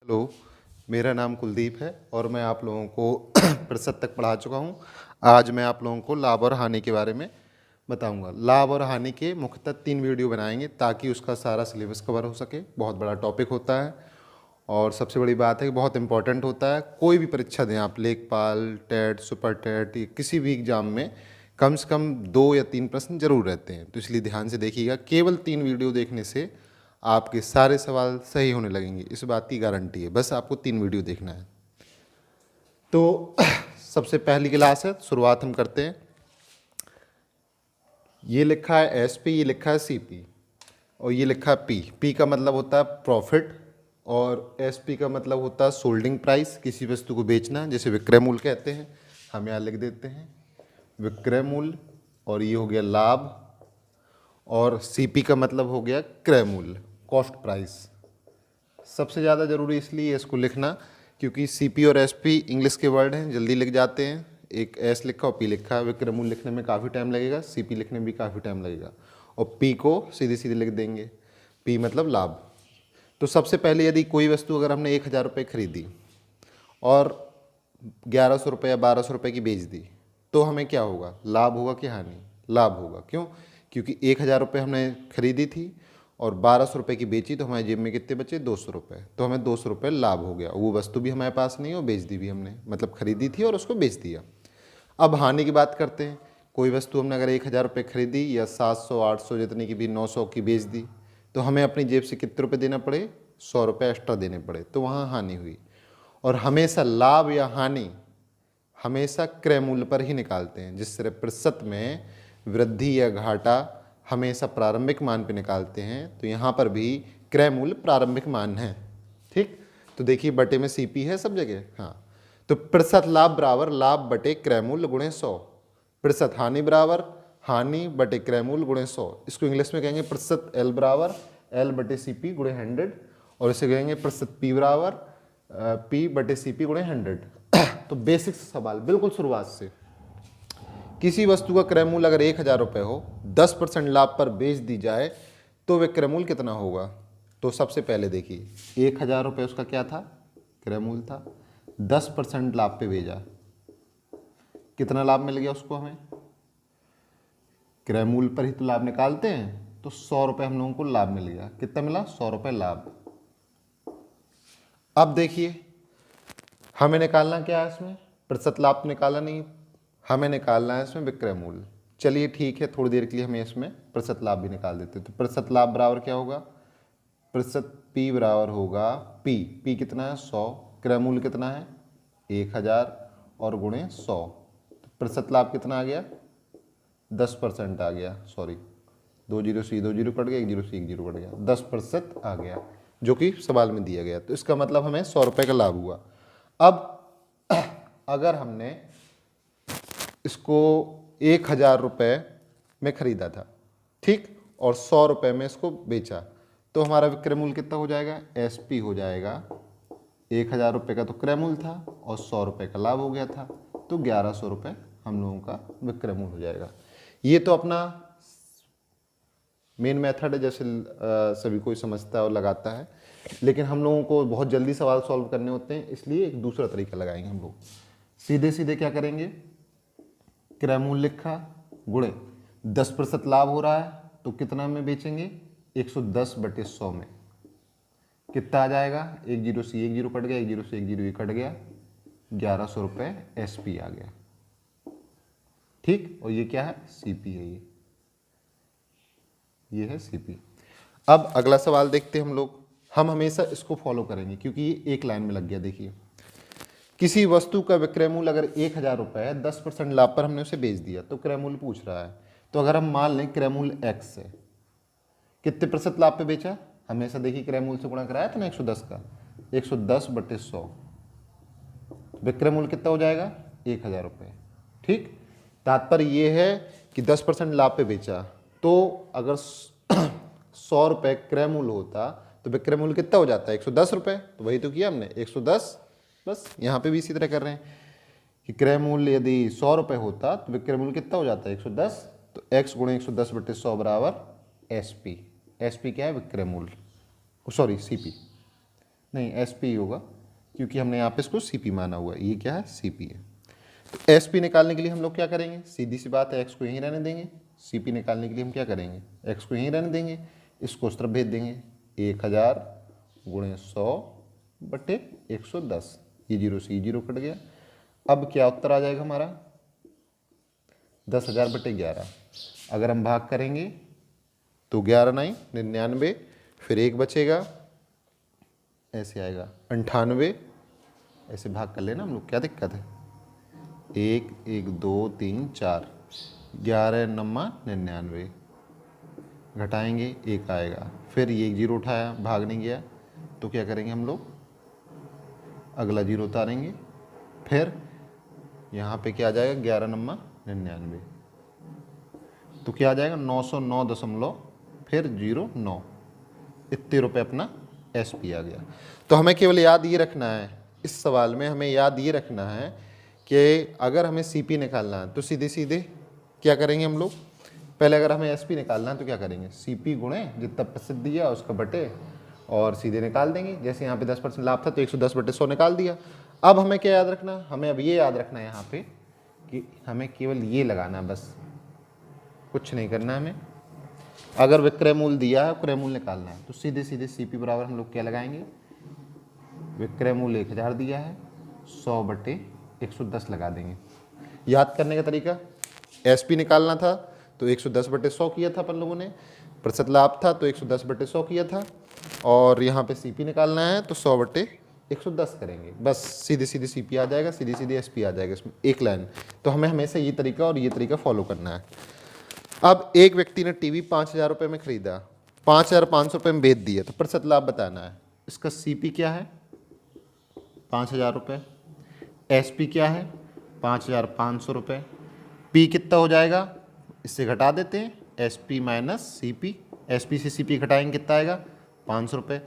Hello, मेरा नाम कुलदीप है और मैं आप लोगों को प्रतिशत तक पढ़ा चुका हूँ। आज मैं आप लोगों को लाभ और हानि के बारे में बताऊंगा। लाभ और हानि के मुख्यतः 3 वीडियो बनाएंगे ताकि उसका सारा सिलेबस कवर हो सके। बहुत बड़ा टॉपिक होता है और सबसे बड़ी बात है कि बहुत इंपॉर्टेंट होता है। कोई भी परीक्षा दें आप, लेखपाल, टेट, सुपर टेट, किसी भी एग्जाम में कम से कम 2 या 3 प्रश्न जरूर रहते हैं। तो इसलिए ध्यान से देखिएगा। केवल 3 वीडियो देखने से आपके सारे सवाल सही होने लगेंगे, इस बात की गारंटी है। बस आपको 3 वीडियो देखना है। तो सबसे पहली क्लास है, शुरुआत हम करते हैं। ये लिखा है एसपी, ये लिखा है सीपी और ये लिखा है पी। पी का मतलब होता है प्रॉफिट और एसपी का मतलब होता है सोल्डिंग प्राइस, किसी वस्तु को बेचना, जैसे विक्रय मूल्य कहते हैं। हम यहाँ लिख देते हैं विक्रय मूल्य। और ये हो गया लाभ। और सीपी का मतलब हो गया क्रय मूल्य, कॉस्ट प्राइस। सबसे ज़्यादा ज़रूरी इसलिए इसको लिखना क्योंकि सीपी और एसपी इंग्लिश के वर्ड हैं, जल्दी लिख जाते हैं। एक एस लिखा और पी लिखा। विक्रय मूल्य लिखने में काफ़ी टाइम लगेगा, सीपी लिखने में भी काफ़ी टाइम लगेगा। और पी को सीधे सीधे लिख देंगे, पी मतलब लाभ। तो सबसे पहले यदि कोई वस्तु अगर हमने 1000 रुपये खरीदी और 1100 रुपये या 1200 रुपये की बेच दी, तो हमें क्या होगा? लाभ होगा कि हानि? लाभ होगा। क्यों? क्योंकि 1000 रुपये हमने खरीदी थी और 1200 रुपये की बेची, तो हमारे जेब में कितने बचे? 200 रुपये। तो हमें 200 रुपये लाभ हो गया। वो वस्तु भी हमारे पास नहीं है और बेच दी भी हमने, मतलब खरीदी थी और उसको बेच दिया। अब हानि की बात करते हैं। कोई वस्तु हमने अगर 1000 रुपये खरीदी या 700, 800 जितनी की भी 900 की बेच दी, तो हमें अपनी जेब से कितने रुपये देना पड़े? 100 रुपये एक्स्ट्रा देने पड़े। तो वहाँ हानि हुई। और हमेशा लाभ या हानि हमेशा क्रय मूल्य पर ही निकालते हैं। जिस तरह प्रतिशत में वृद्धि या घाटा हमेशा प्रारंभिक मान पे निकालते हैं, तो यहाँ पर भी क्रय मूल्य प्रारंभिक मान है। ठीक, तो देखिए बटे में सीपी है सब जगह। हाँ, तो प्रतिशत लाभ बराबर लाभ बटे क्रय मूल्य गुणे 100। प्रतिशत हानि बराबर हानि बटे क्रय मूल्य गुणे 100। इसको इंग्लिश में कहेंगे प्रतिशत एल बराबर एल बटे सीपी गुणे 100। और इसे कहेंगे प्रतिशत पी बराबर पी बटे सीपी गुणे 100। तो बेसिक सवाल बिल्कुल शुरुआत से, किसी वस्तु का क्रय मूल्य अगर 1000 रुपये हो, 10% लाभ पर बेच दी जाए तो विक्रय मूल्य कितना होगा? तो सबसे पहले देखिए 1000 रुपये उसका क्या था? क्रय मूल्य था। 10% लाभ पे भेजा, कितना लाभ मिल गया उसको? हमें क्रय मूल्य पर ही तो लाभ निकालते हैं। तो 100 रुपये हम लोगों को लाभ मिल गया। कितना मिला? 100 रुपये लाभ। अब देखिए हमें निकालना क्या है इसमें? प्रतिशत लाभ तो निकाला नहीं, हमें निकालना है इसमें विक्रय मूल्य। चलिए ठीक है, थोड़ी देर के लिए हमें इसमें प्रतिशत लाभ भी निकाल देते हैं। तो प्रतिशत लाभ बराबर क्या होगा? प्रतिशत पी बराबर होगा पी कितना है? 100। क्रय मूल्य कितना है? 1000 और गुणे 100। तो प्रतिशत लाभ कितना आ गया? 10% आ गया। सॉरी, 2 जीरो से 2 जीरो कट गया, 1 जीरो से 1 जीरो कट गया, 10% आ गया, जो कि सवाल में दिया गया। तो इसका मतलब हमें 100 रुपये का लाभ हुआ। अब अगर हमने इसको 1000 रुपये में खरीदा था, ठीक, और 100 रुपये में इसको बेचा, तो हमारा विक्रय मूल्य कितना हो जाएगा? एसपी हो जाएगा। 1000 रुपये का तो क्रय मूल्य था और 100 रुपये का लाभ हो गया था, तो 1100 रुपये हम लोगों का विक्रय मूल्य हो जाएगा। ये तो अपना मेन मेथड है, जैसे सभी कोई समझता है और लगाता है। लेकिन हम लोगों को बहुत जल्दी सवाल सॉल्व करने होते हैं, इसलिए एक दूसरा तरीका लगाएंगे हम लोग। सीधे सीधे क्या करेंगे? क्रय मूल्य लिखा गुणे 10% लाभ हो रहा है, तो कितना में बेचेंगे? 110 बटे 100 में कितना आ जाएगा? 1 जीरो से 1 जीरो कट गया, 1 जीरो से 1 जीरो ये कट गया, 1100 रुपये एसपी आ गया। ठीक, और ये क्या है? सीपी है। ये है सीपी। अब अगला सवाल देखते हैं हम लोग। हम हमेशा इसको फॉलो करेंगे क्योंकि ये एक लाइन में लग गया। देखिए, किसी वस्तु का विक्रय मूल्य अगर 1000 रुपये है, 10% लाभ पर हमने उसे बेच दिया, तो क्रय मूल्य पूछ रहा है। तो अगर हम मान लें क्रय मूल्य एक्स है, कितने प्रतिशत लाभ पे बेचा? हमेशा देखिए क्रय मूल्य से गुणा कराया था ना 110 का, 110 बटे 100, विक्रय मूल्य कितना हो जाएगा? 1000 रुपये। ठीक, तात्पर्य ये है कि 10% लाभ पे बेचा, तो अगर 100 रुपये क्रय मूल्य होता तो विक्रय मूल्य कितना हो जाता है? 110 रुपये। तो वही तो किया हमने, 110। बस यहाँ पे भी इसी तरह कर रहे हैं कि क्रय मूल्य यदि 100 रुपये होता तो विक्रय मूल्य कितना हो जाता है? 110। तो x गुणे 110 बटे 100 बराबर एसपी। एसपी क्या है? विक्रय मूल्य, सॉरी सीपी। नहीं एस पी होगा, क्योंकि हमने यहाँ पे इसको सी पी माना हुआ है, ये क्या है सी पी है। तो एस पी निकालने के लिए हम लोग क्या करेंगे, सीधी सी बात है, एक्स को यहीं रहने देंगे। सी पी निकालने के लिए हम क्या करेंगे, एक्स को यहीं रहने देंगे, इसको उस तरफ भेज देंगे। 1000 गुणे 100/110, ये जीरो से ये जीरो कट गया। अब क्या उत्तर आ जाएगा हमारा, 10,000/11। अगर हम भाग करेंगे तो 11 9 99, फिर 1 बचेगा, ऐसे आएगा 98। ऐसे भाग कर लेना हम लोग, क्या दिक्कत है। 1 1 2 3 4, 11 9 99, घटाएंगे 1 आएगा, फिर ये 1 जीरो उठाया, भाग नहीं गया, तो क्या करेंगे हम लोग, अगला जीरो उतारेंगे, फिर यहाँ पे क्या आ जाएगा 11 9 99, तो क्या आ जाएगा 909 फिर 09, इतने रुपये अपना एस पी आ गया। तो हमें केवल याद ये रखना है, इस सवाल में हमें याद ये रखना है कि अगर हमें सी पी निकालना है तो सीधे सीधे क्या करेंगे हम लोग, पहले अगर हमें एस पी निकालना है तो क्या करेंगे, सी पी गुणे जितना प्रतिशत दिया उसका बटे और सीधे निकाल देंगे। जैसे यहाँ पे 10% लाभ था तो 110/100 निकाल दिया। अब हमें क्या याद रखना, हमें अब ये याद रखना है यहाँ पे कि हमें केवल ये लगाना है, बस कुछ नहीं करना है हमें। अगर विक्रय मूल्य दिया है, क्रय मूल्य निकालना है, तो सीधे सीधे सी पी बराबर हम लोग क्या लगाएंगे, विक्रय मूल्य 1000 दिया है, 100/110 लगा देंगे। याद करने का तरीका, एस पी निकालना था तो 110/100 किया था अपन लोगों ने, प्रतिशत लाभ था तो 110/100 किया था, और यहाँ पे सी पी निकालना है तो 100/110 करेंगे। बस सीधे सीधे सी पी आ जाएगा, सीधे सीधे एस पी आ जाएगा, इसमें एक लाइन। तो हमें हमेशा ये तरीका और ये तरीका फॉलो करना है। अब एक व्यक्ति ने टीवी 5,000 रुपये में खरीदा, 5,500 रुपये में बेच दिया, तो प्रतिशत लाभ बताना है। इसका सी पी क्या है 5,000 रुपये, एस पी क्या है 5,500 रुपये, पी कितना हो जाएगा, इससे घटा देते हैं, S P minus C P, S P से सी पी घटाएंगे कितना आएगा 500 रुपये,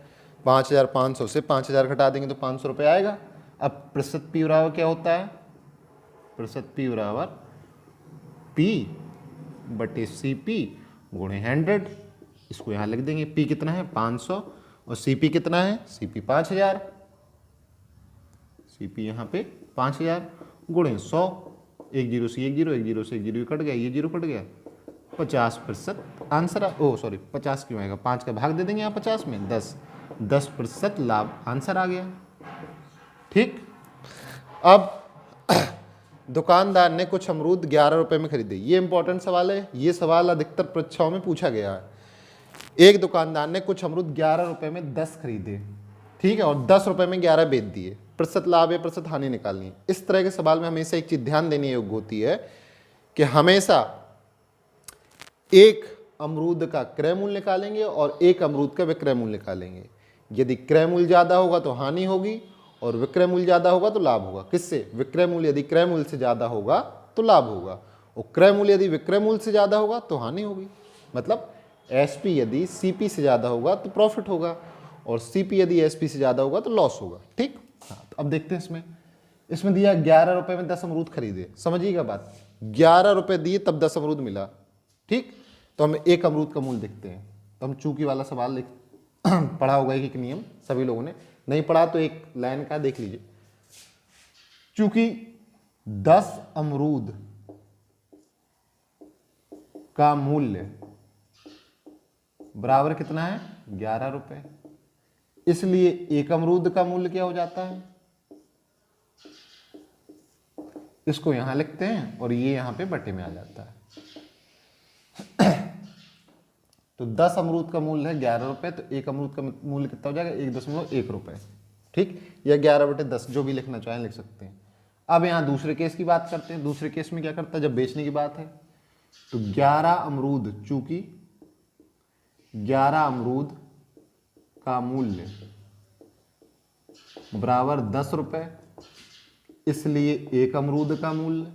5,500 से 5,000 घटा देंगे तो 500 रुपये आएगा। अब प्रतिशत पी बराबर क्या होता है, प्रतिशत पी बराबर P/CP गुणे 100, इसको यहाँ लिख देंगे। P कितना है 500 और CP कितना है, CP 5,000, CP यहाँ पे 5,000 गुणे 100, 1 जीरो से 1 जीरो, 1 जीरो से 1 जीरो कट गया, ये जीरो कट गया, 50% आंसर, 50 क्यों आएगा, 5 का भाग दे देंगे यहाँ 50 में, 10% लाभ आंसर आ गया। ठीक, अब दुकानदार ने कुछ अमरूद 11 रुपए में खरीदे। ये इंपॉर्टेंट सवाल है, ये सवाल अधिकतर परीक्षाओं में पूछा गया है। एक दुकानदार ने कुछ अमरूद 11 रुपए में 10 खरीदे, ठीक है, और 10 रुपए में 11 बेच दिए, प्रतिशत लाभ है प्रतिशत हानि निकालनी है। इस तरह के सवाल में हमेशा एक चीज ध्यान देने योग्य होती है कि हमेशा एक अमरूद का क्रय मूल्य निकालेंगे और एक अमरूद का विक्रय मूल्य निकालेंगे। यदि क्रय मूल्य ज्यादा होगा तो हानि होगी और विक्रय मूल्य ज्यादा होगा तो लाभ होगा। किससे, विक्रय मूल्य यदि क्रय मूल्य से ज्यादा होगा तो लाभ होगा, और क्रय मूल्य यदि विक्रय मूल्य से ज्यादा होगा तो हानि होगी। मतलब एसपी यदि सीपी से ज्यादा होगा तो प्रॉफिट होगा, और सीपी यदि एसपी से ज्यादा होगा तो लॉस होगा। ठीक, हाँ, तो अब देखते हैं इसमें दिया 11 रुपए में 10 अमरूद खरीदे। समझिएगा बात, 11 रुपए दिए तब 10 अमरूद मिला। ठीक, तो हम एक अमरूद का मूल्य देखते हैं। तो हम चूंकि वाला सवाल पढ़ा होगा एक नियम, सभी लोगों ने, नहीं पढ़ा तो एक लाइन का देख लीजिए। चूंकि 10 अमरूद का मूल्य बराबर कितना है 11 रुपए, इसलिए एक अमरूद का मूल्य क्या हो जाता है, इसको यहां लिखते हैं और ये यहां पे बटे में आ जाता है। तो 10 अमरूद का मूल्य है 11 रुपए, तो एक अमरूद का मूल्य कितना हो जाएगा 1.1 रुपए। ठीक, या 11/10 जो भी लिखना चाहें लिख सकते हैं। अब यहां दूसरे केस की बात करते हैं। दूसरे केस में क्या करता है, जब बेचने की बात है तो 11 अमरूद, चूंकि 11 अमरूद का मूल्य बराबर 10 रुपए, इसलिए एक अमरूद का मूल्य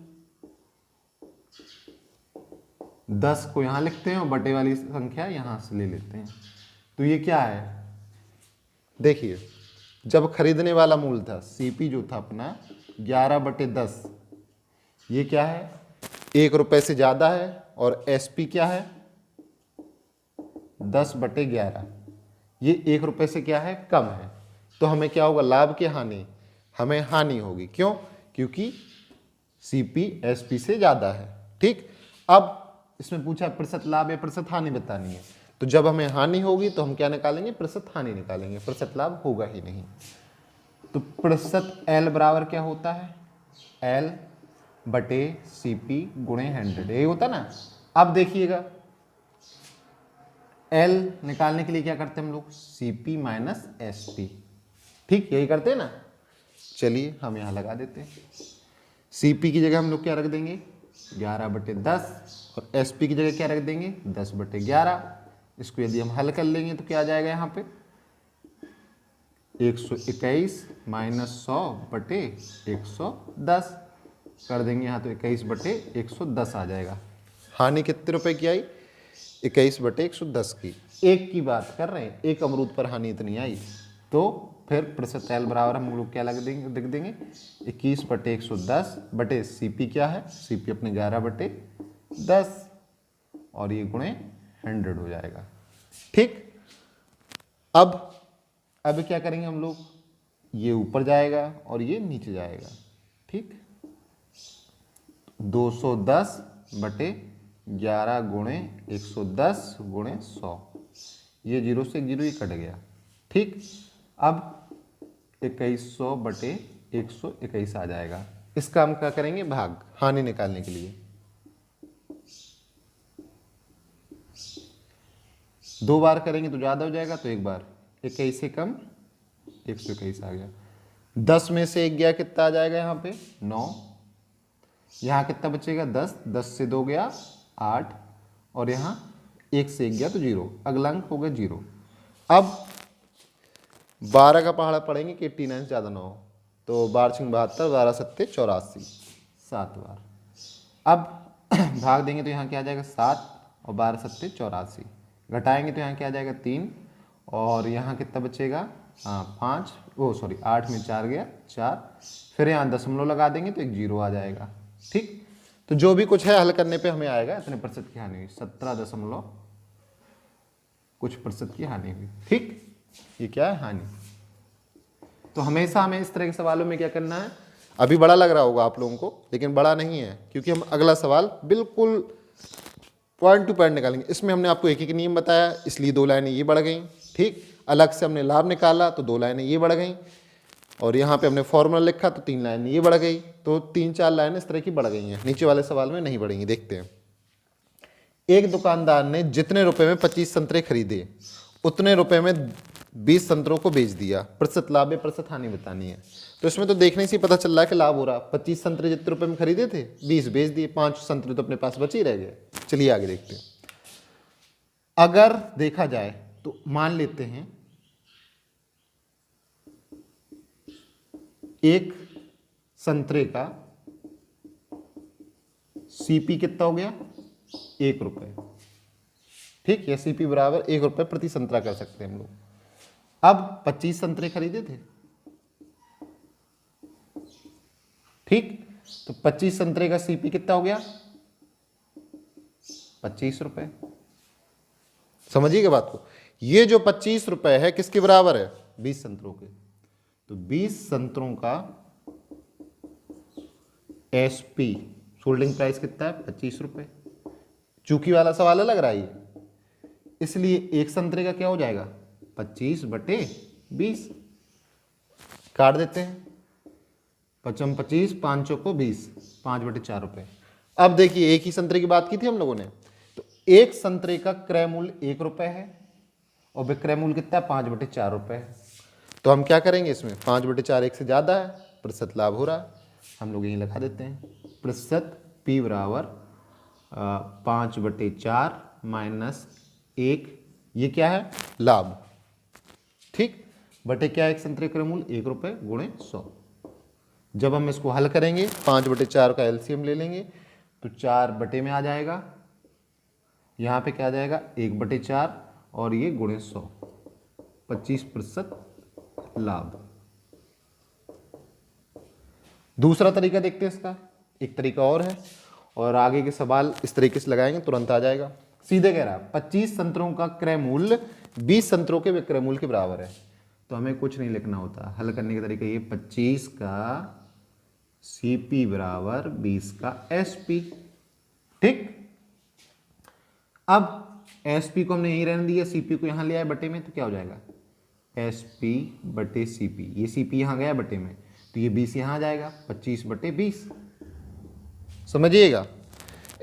10 को यहां लिखते हैं और बटे वाली संख्या यहां से ले लेते हैं। तो ये क्या है, देखिए, जब खरीदने वाला मूल्य था सीपी जो था अपना 11/10, ये क्या है 1 रुपए से ज्यादा है, और एसपी क्या है 10/11, ये 1 रुपए से क्या है कम है, तो हमें क्या होगा, लाभ की हानि, हमें हानि होगी। क्यों? क्योंकि सीपी एसपी से ज़्यादा है। ठीक, अब इसमें पूछा प्रतिशत लाभ या प्रतिशत हानि बतानी है, तो जब हमें हानि होगी तो हम क्या निकालेंगे, प्रतिशत हानि निकालेंगे, प्रतिशत लाभ होगा ही नहीं। तो प्रतिशत एल बराबर क्या होता है, एल बटे सीपी गुणे 100, यही होता ना। अब देखिएगा एल निकालने के लिए क्या करते हैं हम लोग, सीपी माइनस एसपी। ठीक, यही करते हैं ना। चलिए हम यहाँ लगा देते हैं, सीपी की जगह हम लोग क्या रख देंगे, 11/10, और एसपी की जगह क्या रख देंगे, 10/11। इसको यदि हम हल कर लेंगे तो क्या आ जाएगा, यहाँ पे 121 माइनस 100/110 कर देंगे यहाँ, तो 21/110 आ जाएगा। हानि कितने रुपए की आई, 21/110 की। एक की बात कर रहे हैं, एक अमरूद पर हानि इतनी आई, तो फिर प्रतिशत एल बराबर हम लोग क्या लग देंगे, लिख देंगे 21/110 बटे सीपी क्या है, सीपी अपने 11/10, और ये गुणे 100 हो जाएगा। ठीक, अब क्या करेंगे हम लोग, ये ऊपर जाएगा और ये नीचे जाएगा। ठीक, 210/11 गुणे 110 गुणे 100, ये 0 से 0 ही कट गया। ठीक, अब 2100/121 आ जाएगा। इसका हम क्या करेंगे, भाग, हानि निकालने के लिए। 2 बार करेंगे तो ज़्यादा हो जाएगा, तो एक बार 21 से कम 121 आ गया। 10 में से 1 गया, कितना आ जाएगा यहाँ पे, 9। यहाँ कितना बचेगा, 10, 10 से 2 गया 8, और यहाँ 1 से 1 गया तो 0, अगला अंक हो गया 0। अब 12 का पहाड़ा पढ़ेंगे कि 89 से ज़्यादा ना हो, तो 12×72, 12×7 84, 7 बार। अब भाग देंगे तो यहाँ क्या आ जाएगा, 7, और 12×7 84, घटाएंगे तो यहाँ क्या आ जाएगा, 3, और यहाँ कितना बचेगा, हाँ 5, 8 में 4 गया 4, फिर यहाँ दशमलव लगा देंगे तो एक 0 आ जाएगा। ठीक, तो जो भी कुछ है हल करने पे हमें आएगा इतने प्रतिशत की हानि हुई, 17 कुछ प्रतिशत की हानि हुई। ठीक, ये क्या है, हानि। तो हमेशा हमें इस तरह के सवालों में क्या करना है, अभी बड़ा लग रहा होगा आप लोगों को, लेकिन बड़ा नहीं है, क्योंकि हम अगला सवाल बिल्कुल पॉइंट टू पॉइंट निकालेंगे। इसमें हमने आपको एक नियम बताया, इसलिए 2 लाइनें ये बढ़ गई। ठीक, अलग से हमने लाभ निकाला तो 2 लाइनें ये बढ़ गई, और यहाँ पे हमने फॉर्मूला लिखा तो 3 लाइनें ये बढ़ गई, तो 3-4 लाइनें इस तरह की बढ़ गई हैं। नीचे वाले सवाल में नहीं बढ़ेंगी। देखते हैं, एक दुकानदार ने जितने रुपए में 25 संतरे खरीदे, उतने रुपए में 20 संतरों को बेच दिया, प्रतिशत लाभ या प्रतिशत हानि बतानी है। तो इसमें तो देखने से ही पता चल रहा है कि लाभ हो रहा। 25 संतरे जितने रुपए में खरीदे थे, 20 बेच दिए, 5 संतरे तो अपने पास बचे ही रह गए। चलिए आगे देखते हैं। अगर देखा जाए तो मान लेते हैं एक संतरे का सीपी कितना हो गया, 1 रुपए। ठीक, या सीपी बराबर 1 रुपए प्रति संतरा कर सकते हैं हम लोग। अब 25 संतरे खरीदे थे। ठीक, तो 25 संतरे का सीपी कितना हो गया, 25 रुपए। समझिएगा बात को, ये जो 25 रुपए है किसके बराबर है, 20 संतरों के। तो 20 संतरों का एसपी सोल्डिंग प्राइस कितना है, 25 रुपए। चूंकि वाला सवाल अलग रहा है, इसलिए एक संतरे का क्या हो जाएगा, 25/20। काट देते हैं, 25, 5 को 20, 5/4 रुपए। अब देखिए, एक ही संतरे की बात की थी हम लोगों ने, तो एक संतरे का क्रय मूल्य 1 रुपए है और विक्रय मूल्य कितना है, 5/4 रुपए है। तो हम क्या करेंगे, इसमें 5/4 1 से ज़्यादा है, प्रतिशत लाभ हो रहा है, हम लोग यहीं लगा देते हैं। प्रतिशत P बराबर 5/4 माइनस 1, ये क्या है, लाभ। ठीक, बटे क्या है, एक संतरे क्रय मूल्य 1 रुपए गुणे 100। जब हम इसको हल करेंगे, 5/4 का एलसीएम ले लेंगे तो 4 बटे में आ जाएगा, यहाँ पे क्या आ जाएगा, 1/4, और ये गुणे 100, 25% लाभ। दूसरा तरीका देखते हैं इसका, एक तरीका और है, और आगे के सवाल इस तरीके से लगाएंगे तुरंत आ जाएगा। सीधे कह रहा है 25 संतरों का क्रय मूल्य 20 संतरों के विक्रय मूल्य के बराबर है। तो हमें कुछ नहीं लिखना होता। हल करने का तरीका ये 25 का CP बराबर 20 का SP। ठीक, अब SP को हमने यहीं रहने दिया, CP को यहाँ ले आए बटे में, तो क्या हो जाएगा SP बटे CP। ये CP यहाँ गया बटे में, तो ये 20 यहाँ आ जाएगा, 25 बटे 20। समझिएगा,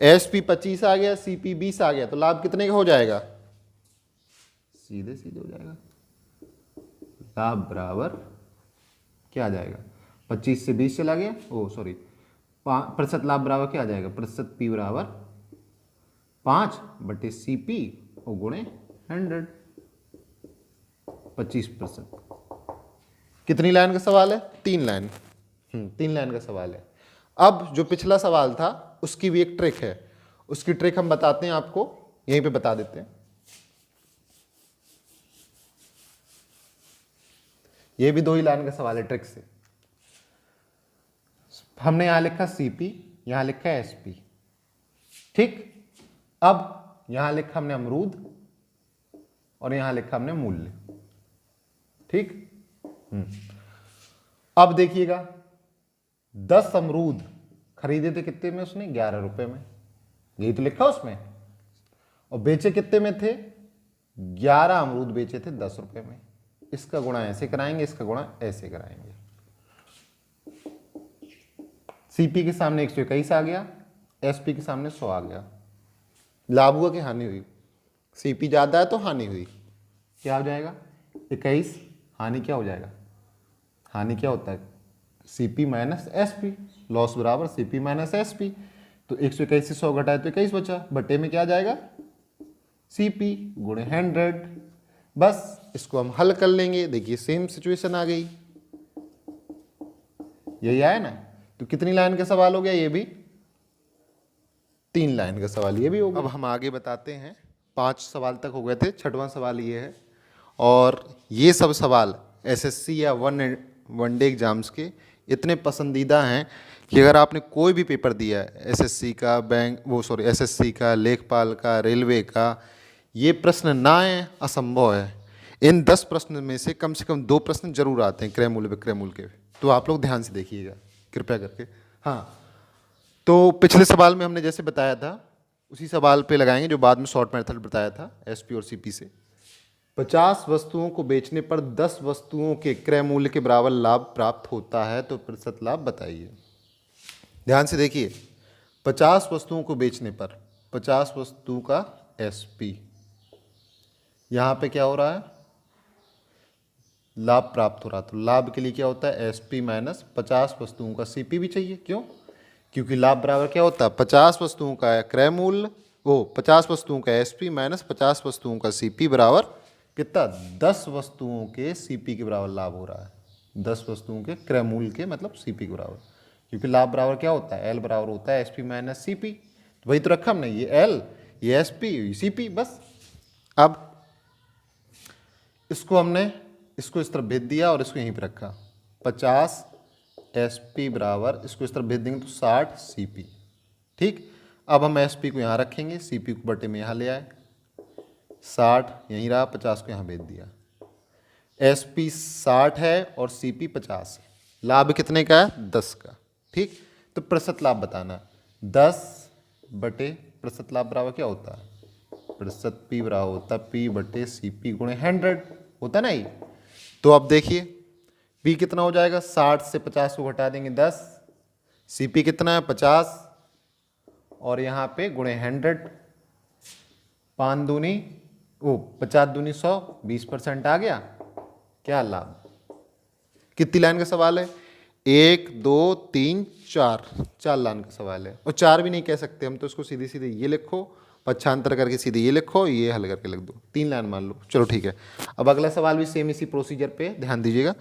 SP 25 आ गया, CP 20 आ गया, तो लाभ कितने का हो जाएगा, सीधे सीधे हो जाएगा। लाभ बराबर क्या आ जाएगा, 25 से 20 चला गया, ओ सॉरी, प्रतिशत लाभ बराबर क्या आ जाएगा, प्रतिशत P बराबर 5 बटे CP और गुणे 100, 25%। कितनी लाइन का सवाल है, 3 लाइन। 3 लाइन का सवाल है। अब जो पिछला सवाल था उसकी भी एक ट्रिक है, उसकी ट्रिक हम बताते हैं आपको, यहीं पे बता देते हैं। ये भी 2 ही लाइन का सवाल है ट्रिक से। हमने यहां लिखा CP, यहां लिखा है SP। ठीक, अब यहां लिखा हमने अमरूद और यहां लिखा हमने मूल्य। ठीक, अब देखिएगा 10 अमरूद खरीदे थे कितने में उसने, 11 रुपए में, यही तो लिखा उसमें, और बेचे कितने में थे, 11 अमरूद बेचे थे 10 रुपए में। इसका गुणा ऐसे कराएंगे, इसका गुणा ऐसे कराएंगे। CP के सामने 121 आ गया, SP के सामने 100 आ गया। लाभ हुआ कि हानि हुई, CP ज्यादा है तो हानि हुई। क्या हो जाएगा 21, हानि क्या हो जाएगा, हानि क्या होता है CP माइनस SP, लॉस बराबर CP माइनस SP। तो 121 से 100 घटाए तो 21 बचा, बटे में क्या आ जाएगा CP गुणे 100। बस इसको हम हल कर लेंगे। देखिए सेम सिचुएशन आ गई, यही आया ना। तो कितनी लाइन का सवाल हो गया, ये भी 3 लाइन का सवाल ये भी हो गया। अब हम आगे बताते हैं, 5 सवाल तक हो गए थे, 6वां सवाल ये है। और ये सब सवाल SSC या वनडे एग्जाम्स के इतने पसंदीदा हैं कि अगर आपने कोई भी पेपर दिया है, SSC का, SSC का, लेखपाल का, रेलवे का, ये प्रश्न ना आए असंभव है। इन 10 प्रश्न में से कम 2 प्रश्न जरूर आते हैं क्रय मूल्य विक्रय मूल्य के। तो आप लोग ध्यान से देखिएगा कृपया करके। हाँ, तो पिछले सवाल में हमने जैसे बताया था उसी सवाल पे लगाएंगे जो बाद में शॉर्ट मेथड बताया था SP और CP से। 50 वस्तुओं को बेचने पर 10 वस्तुओं के क्रय मूल्य के बराबर लाभ प्राप्त होता है, तो प्रतिशत लाभ बताइए। ध्यान से देखिए, 50 वस्तुओं को बेचने पर 50 वस्तु का SP, यहाँ पे क्या हो रहा है, लाभ प्राप्त हो रहा। तो लाभ के लिए क्या होता है SP माइनस 50 वस्तुओं का CP भी चाहिए। क्यों, क्योंकि लाभ बराबर क्या होता है 50 वस्तुओं का क्रय मूल्य, 50 वस्तुओं का SP माइनस 50 वस्तुओं का CP बराबर कितना, 10 वस्तुओं के CP के बराबर लाभ हो रहा है। 10 वस्तुओं के क्रय मूल्य के मतलब CP के बराबर, क्योंकि लाभ बराबर क्या होता है L बराबर होता है SP माइनस CP। तो वही तो रखा हमने, ये L, ये SP, ये CP, बस। अब इसको हमने इसको इस तरफ भेज दिया और इसको यहीं पे रखा, 50 SP बराबर, इसको इस तरफ भेज देंगे तो 60 CP। ठीक, अब हम SP को यहाँ रखेंगे, CP को बटे में यहाँ ले आए, 60 यहीं रहा, 50 को यहाँ भेज दिया। SP 60 है और CP 50 है। लाभ कितने का है, 10 का। ठीक, तो प्रतिशत लाभ बताना, 10 बटे प्रतिशत लाभ बराबर क्या होता है, प्रतिशत P बराबर होता है P बटे CP गुणे 100 होता ना ये। तो अब देखिए P कितना हो जाएगा, 60 से 50 को घटा देंगे 10, CP कितना है 50 और यहाँ पे गुणे 100, 5 दूनी 50 दूनी 100, 20% आ गया। क्या लाभ, कितनी लाइन का सवाल है, 1 2 3 4 लाइन का सवाल है। और 4 भी नहीं कह सकते हम, तो इसको सीधे सीधे ये लिखो, पक्षांतर करके सीधे ये लिखो, ये हल करके लिख दो, 3 लाइन मान लो। चलो ठीक है, अब अगला सवाल भी सेम इसी प्रोसीजर पे ध्यान दीजिएगा।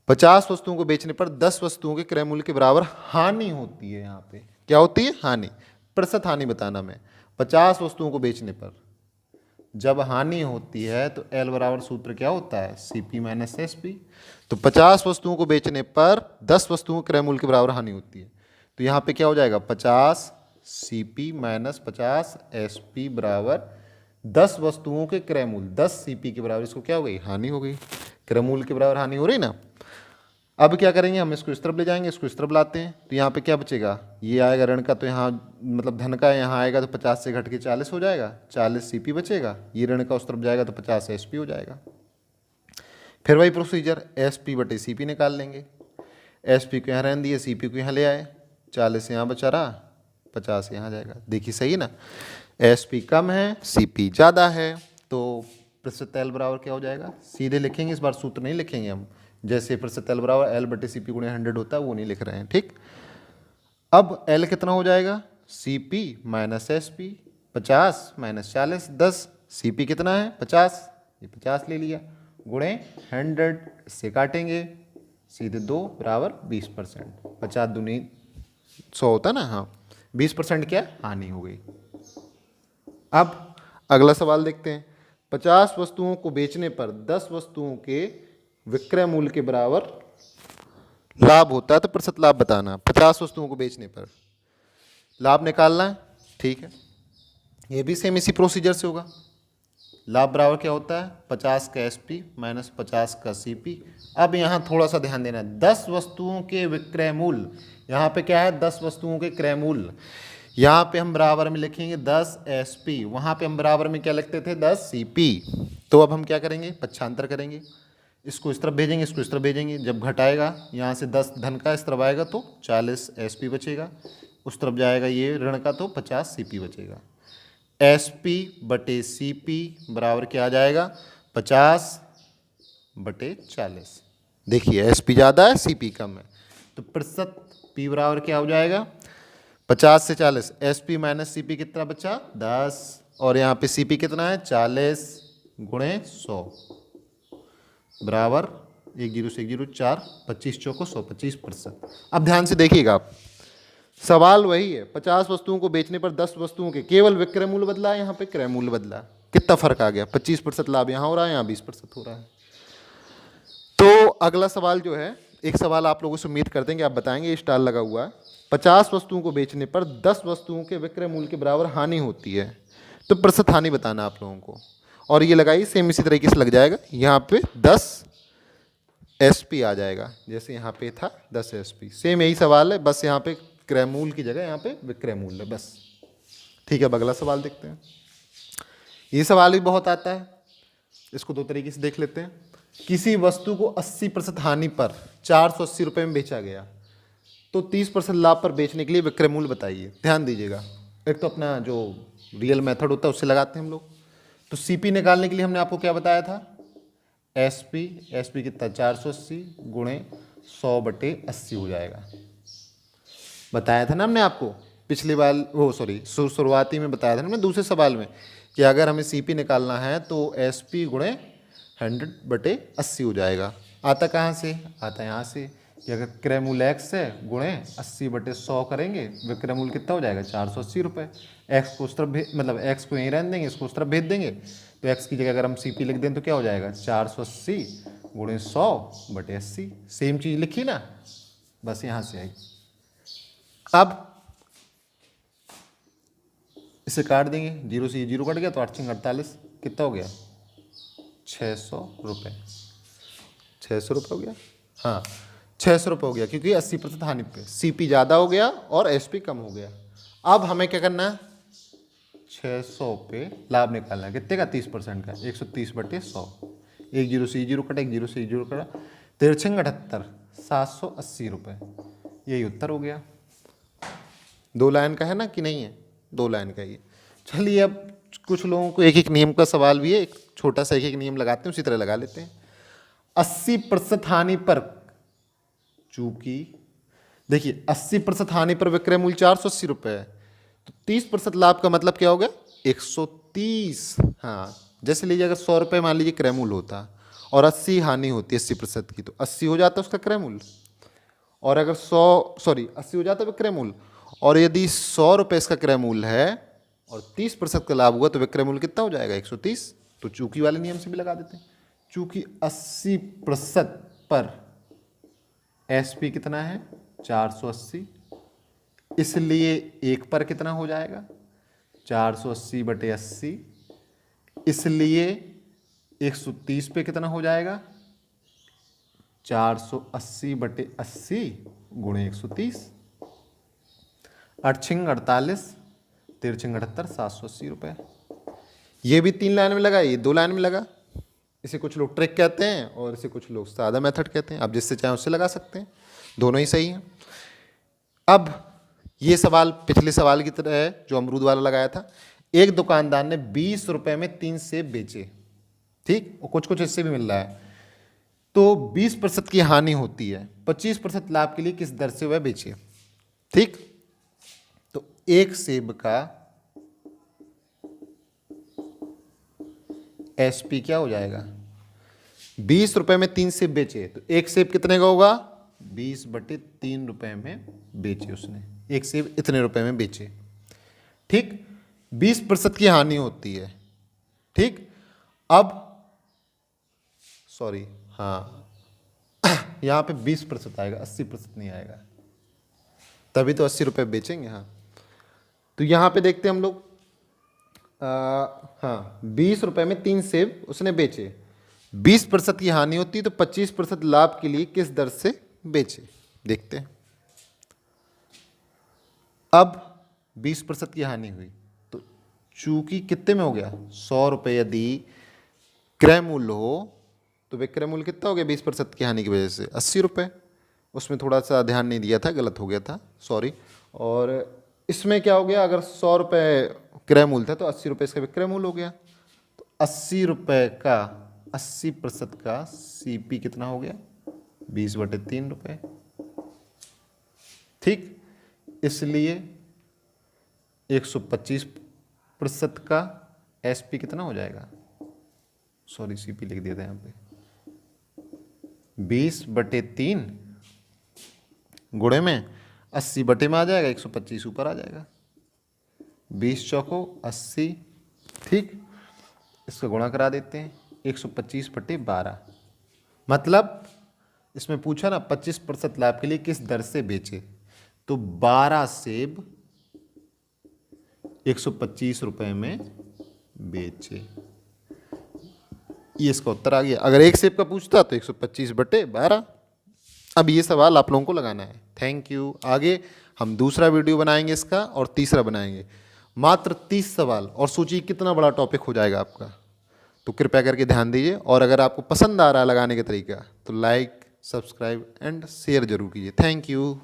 50 वस्तुओं को बेचने पर 10 वस्तुओं के क्रय मूल्य के बराबर हानि होती है। यहाँ पे क्या होती है, हानि, प्रतिशत हानि बताना मैं। 50 वस्तुओं को बेचने पर जब हानि होती है तो L बराबर सूत्र क्या होता है, CP माइनस SP। तो 50 वस्तुओं को बेचने पर 10 वस्तुओं के क्रय मूल्य के बराबर हानि होती है, तो यहाँ पे क्या हो जाएगा, 50 CP माइनस 50 SP बराबर 10 वस्तुओं के क्रय मूल्य 10 CP के बराबर, इसको क्या हो गई, हानि हो गई। विक्रय मूल्य के बराबर हानि हो रही ना। अब क्या करेंगे, हम इसको इस तरफ ले जाएंगे, इसको इस तरफ लाते हैं, तो यहाँ पे क्या बचेगा, ये आएगा ऋण का, तो यहाँ मतलब धन का यहाँ आएगा तो 50 से घट के 40 हो जाएगा, 40 सीपी बचेगा। ये ऋण का उस तरफ जाएगा तो 50 एसपी हो जाएगा। फिर वही प्रोसीजर, एसपी बटे सीपी निकाल लेंगे। एसपी को यहाँ रहने दिए, सीपी को यहाँ ले आए, 40 यहाँ बचा रहा, 50 यहाँ जाएगा। देखिए सही ना, एसपी कम है, सीपी ज़्यादा है, तो प्रतिशत एल बराबर क्या हो जाएगा, सीधे लिखेंगे, इस बार सूत्र नहीं लिखेंगे हम, जैसे प्रतिशत एल बराबर एल बटे सी पी गुणे 100 होता है वो नहीं लिख रहे हैं, ठीक। अब एल कितना हो जाएगा, C P minus S P, 50 minus 40 10, C P कितना है 50, ये 50 ले लिया, गुणे 100, इससे काटेंगे, सीधे 2 बराबर 20%, 50 दूनी 100 होता ना, हाँ 20% क्या हानि हो गई। अब अगला सवाल देखते हैं, 50 वस्तुओं को बेचने पर 10 वस्तुओं के विक्रय मूल्य के बराबर लाभ होता है, तो प्रतिशत लाभ बताना। 50 वस्तुओं को बेचने पर लाभ निकालना है, ठीक है, ये भी सेम इसी प्रोसीजर से होगा। लाभ बराबर क्या होता है, 50 का एसपी माइनस 50 का सीपी। अब यहाँ थोड़ा सा ध्यान देना, 10 वस्तुओं के विक्रय मूल्य, यहाँ पे क्या है 10 वस्तुओं के क्रय मूल्य, यहाँ पे हम बराबर में लिखेंगे 10 एसपी, वहाँ पे हम बराबर में क्या लिखते थे 10 सीपी। तो अब हम क्या करेंगे, पक्षांतर करेंगे, इसको इस तरफ भेजेंगे, इसको इस तरफ भेजेंगे, जब घटाएगा यहाँ से 10 धन का इस तरफ आएगा तो 40 एसपी बचेगा, उस तरफ जाएगा ये ऋण का तो 50 सीपी बचेगा। एसपी बटे सीपी बराबर क्या आ जाएगा, 50 बटे 40। देखिए एसपी ज़्यादा है, सीपी कम है, तो प्रतिशत पी बराबर क्या हो जाएगा, 50 से 40, एसपी माइनस सीपी कितना बचा 10, और यहाँ पे सीपी कितना है 40 गुणे 100 बराबर 10 से 10 4, 25 चौको 100, 25%। अब ध्यान से देखिएगा आप, सवाल वही है, 50 वस्तुओं को बेचने पर 10 वस्तुओं के केवल विक्रय मूल्य बदला है, यहाँ पे क्रय मूल्य बदला, कितना फर्क आ गया, 25% लाभ यहाँ हो रहा है, यहाँ 20% हो रहा है। तो अगला सवाल जो है, एक सवाल आप लोगों से उम्मीद करते हैं कि आप बताएंगे, स्टार लगा हुआ है, 50 वस्तुओं को बेचने पर 10 वस्तुओं के विक्रय मूल्य के बराबर हानि होती है, तो प्रतिशत हानि बताना आप लोगों को। और ये लगाइए सेम इसी तरीके से लग जाएगा, यहाँ पे 10 एसपी आ जाएगा, जैसे यहाँ पे था 10 एसपी, सेम यही सवाल है, बस यहाँ पे क्रय मूल्य की जगह यहाँ पे विक्रय मूल्य, बस ठीक है। अब अगला सवाल देखते हैं, ये सवाल भी बहुत आता है, इसको दो तरीके से देख लेते हैं। किसी वस्तु को 80% हानि पर 480 रुपये में बेचा गया, तो 30% लाभ पर बेचने के लिए विक्रय मूल्य बताइए। ध्यान दीजिएगा, एक तो अपना जो रियल मेथड होता है उससे लगाते हैं हम लोग। तो सीपी निकालने के लिए हमने आपको क्या बताया था, एसपी कितना 480 गुणे 100 बटे 80 हो जाएगा, बताया था ना हमने आपको पिछली बार, वो सॉरी शुरुआती में बताया था ना हमने दूसरे सवाल में, कि अगर हमें सीपी निकालना है तो एसपी गुणे 100 बटे 80 हो जाएगा। आता कहाँ से, आता यहाँ से कि अगर क्रय मूल्य एक्स है गुणे 80 बटे 100 करेंगे, विक्रय मूल्य कितना हो जाएगा 480 रुपये। एक्स को उस तरफ मतलब एक्स को यहीं रहने देंगे, इसको उस तरफ भेज देंगे, तो एक्स की जगह अगर हम सीपी लिख दें तो क्या हो जाएगा 480 गुणे 100 बटे 80। सेम चीज़ लिखी ना, बस यहाँ से आई। अब इसे काट देंगे, 0 से 0 कट गया तो 8 48 कितना हो गया 600 रुपये, 600 रुपये हो गया, हाँ 600 रुपये हो गया, क्योंकि 80% हानि पे सीपी ज़्यादा हो गया और एसपी कम हो गया। अब हमें क्या करना है, 600 पे लाभ निकालना है, कितने का 30% का, 130 बटे 100, 10 से 0 कटा, 10 से 0 कटा, 13 78 780 रुपये, यही उत्तर हो गया। 2 लाइन का है ना कि नहीं है, 2 लाइन का ही है। चलिए अब कुछ लोगों को एक एक नियम का सवाल भी है, एक छोटा सा एक नियम लगाते हैं, उसी तरह लगा लेते हैं। 80% हानि पर, चूंकि देखिए 80% हानि पर विक्रय मूल्य 480 रुपये है, तो 30% लाभ का मतलब क्या हो गया 130। हाँ जैसे लीजिए अगर 100 रुपये मान लीजिए क्रय मूल्य होता और 80 हानि होती है 80% की, तो 80 हो जाता है उसका क्रय मूल्य, और अगर 80 हो जाता है विक्रय मूल्य, और यदि 100 रुपये इसका क्रय मूल्य है और 30% का लाभ हुआ तो विक्रय मूल्य कितना हो जाएगा 130। तो चूंकि वाले नियम से भी लगा देते हैं, चूंकि 80% पर एसपी कितना है 480, इसलिए 1 पर कितना हो जाएगा 480 बटे 80, इसलिए 130 पे कितना हो जाएगा 480/80 गुणे 130, 8 छिंग 48, 13 छिंग 78, 780 रुपये। ये भी 3 लाइन में लगा, ये 2 लाइन में लगा। इसे कुछ लोग ट्रिक कहते हैं और इसे कुछ लोग सादा मेथड कहते हैं। आप जिससे चाहें उससे लगा सकते हैं, दोनों ही सही हैं। अब ये सवाल पिछले सवाल की तरह है जो अमरूद वाला लगाया था। एक दुकानदार ने 20 रुपए में 3 सेब बेचे, ठीक, और कुछ कुछ इससे भी मिल रहा है, तो 20% की हानि होती है, 25% लाभ के लिए किस दर से वह बेचे, ठीक। तो एक सेब का एसपी क्या हो जाएगा, 20 रुपए में 3 सेब बेचे, तो एक सेब कितने का होगा, 20/3 रुपए में बेचे उसने, एक सेब इतने रुपए में बेचे, ठीक। 20% की हानि होती है, ठीक। अब सॉरी, हाँ यहाँ पे 20% आएगा, 80% नहीं आएगा, तभी तो 80 रुपये बेचेंगे। हाँ, तो यहाँ पे देखते हैं हम लोग, हाँ 20 रुपये में 3 सेब उसने बेचे, 20% की हानि होती है, तो 25% लाभ के लिए किस दर से बेचे, देखते हैं। अब 20% की हानि हुई, तो चूंकि कितने में हो गया, 100 रुपये यदि क्रय मूल्य हो तो विक्रय मूल्य कितना हो गया 20% की हानि की वजह से, 80 रुपये। उसमें थोड़ा सा ध्यान नहीं दिया था, गलत हो गया था, सॉरी। और इसमें क्या हो गया, अगर 100 रुपये क्रय मूल्य था तो 80 रुपये इसका विक्रय मूल्य हो गया, तो 80 रुपये का 80% का सीपी कितना हो गया, 20/3 रुपये, ठीक। इसलिए 125% का एसपी कितना हो जाएगा, सॉरी सीपी लिख दिया था यहाँ पे, 20/3 गुणे में 80 बटे में आ जाएगा, 125 ऊपर आ जाएगा, 20 चौको 80, ठीक। इसका गुणा करा देते हैं, 125/12, मतलब इसमें पूछा ना 25% लाभ के लिए किस दर से बेचे, तो 12 सेब 125 रुपये में बेचे, ये इसका उत्तर आ गया। अगर एक सेब का पूछता तो 125/12। अब ये सवाल आप लोगों को लगाना है। Thank you. आगे हम दूसरा वीडियो बनाएंगे इसका और तीसरा बनाएंगे, मात्र 30 सवाल, और सोचिए कितना बड़ा टॉपिक हो जाएगा आपका। तो कृपया करके ध्यान दीजिए, और अगर आपको पसंद आ रहा है लगाने का तरीका तो लाइक, सब्सक्राइब एंड शेयर जरूर कीजिए। Thank you.